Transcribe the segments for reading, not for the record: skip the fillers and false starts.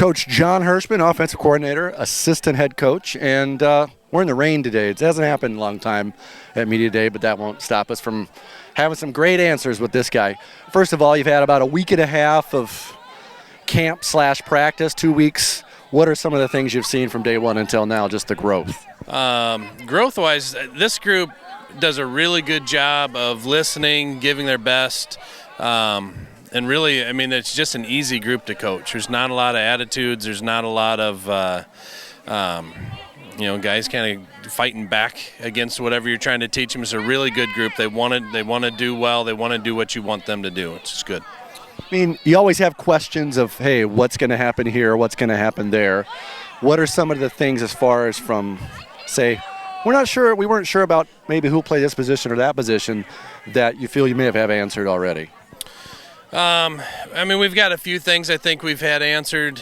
Coach John Hierseman, offensive coordinator, assistant head coach, and we're in the rain today. It hasn't happened in a long time at Media Day, but that won't stop us from having some great answers with this guy. First of all, you've had about a week and a half of camp/practice, 2 weeks. What are some of the things you've seen from day one until now, just the growth? Growth-wise, this group does a really good job of listening, giving their best. And really, I mean, it's just an easy group to coach. There's not a lot of attitudes. There's not a lot of, guys kind of fighting back against whatever you're trying to teach them. It's a really good group. They want to do well. They want to do what you want them to do. It's just good. I mean, you always have questions of, hey, what's going to happen here? What's going to happen there? What are some of the things as far as from, say, we weren't sure about maybe who'll play this position or that position that you feel you may have answered already? I mean, we've got a few things I think we've had answered.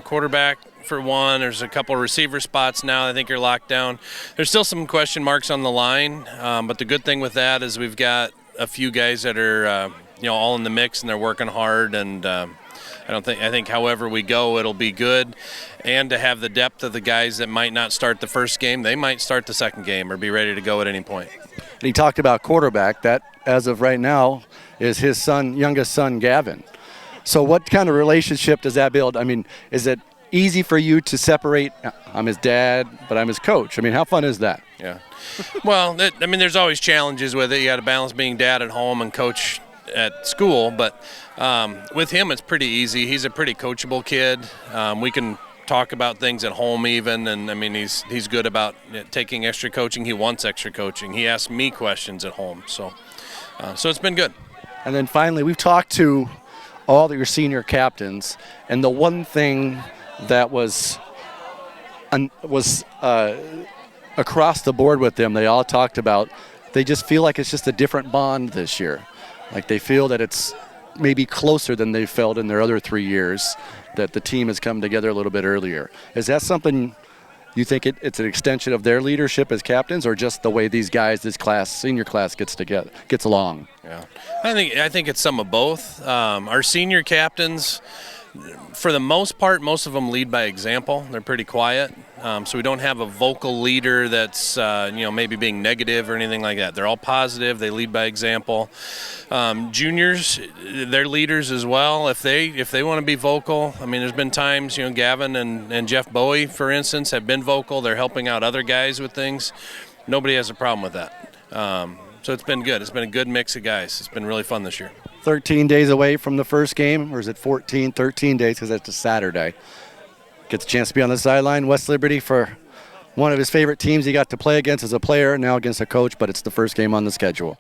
Quarterback for one. There's a couple of receiver spots now I think are locked down. There's still some question marks on the line, but the good thing with that is we've got a few guys that are all in the mix and they're working hard. And I think however we go, it'll be good. And to have the depth of the guys that might not start the first game, they might start the second game or be ready to go at any point. And he talked about quarterback. That, as of right now, is his youngest son, Gavin. So what kind of relationship does that build? I mean, is it easy for you to separate, I'm his dad, but I'm his coach? I mean, how fun is that? Yeah. Well, there's always challenges with it. You got to balance being dad at home and coach at school, but with him it's pretty easy. He's a pretty coachable kid. We can talk about things at home even, and I mean he's good about taking extra coaching. He wants extra coaching. He asks me questions at home, so it's been good. And then finally, we've talked to all of your senior captains, and the one thing that was across the board with them, they all talked about, they just feel like it's just a different bond this year. Like they feel that it's maybe closer than they felt in their other 3 years, that the team has come together a little bit earlier. Is that something you think it's an extension of their leadership as captains, or just the way these guys, this class, senior class, gets along? Yeah, I think it's some of both. Our senior captains, for the most part, most of them lead by example. They're pretty quiet, so we don't have a vocal leader that's maybe being negative or anything like that. They're all positive. They lead by example. Juniors, they're leaders as well. If they want to be vocal, I mean, there's been times, Gavin and Jeff Bowie, for instance, have been vocal. They're helping out other guys with things. Nobody has a problem with that. So it's been good. It's been a good mix of guys. It's been really fun this year. 13 days away from the first game, or is it 13 days because that's a Saturday? Gets a chance to be on the sideline. West Liberty for one of his favorite teams he got to play against as a player, now against a coach, but it's the first game on the schedule.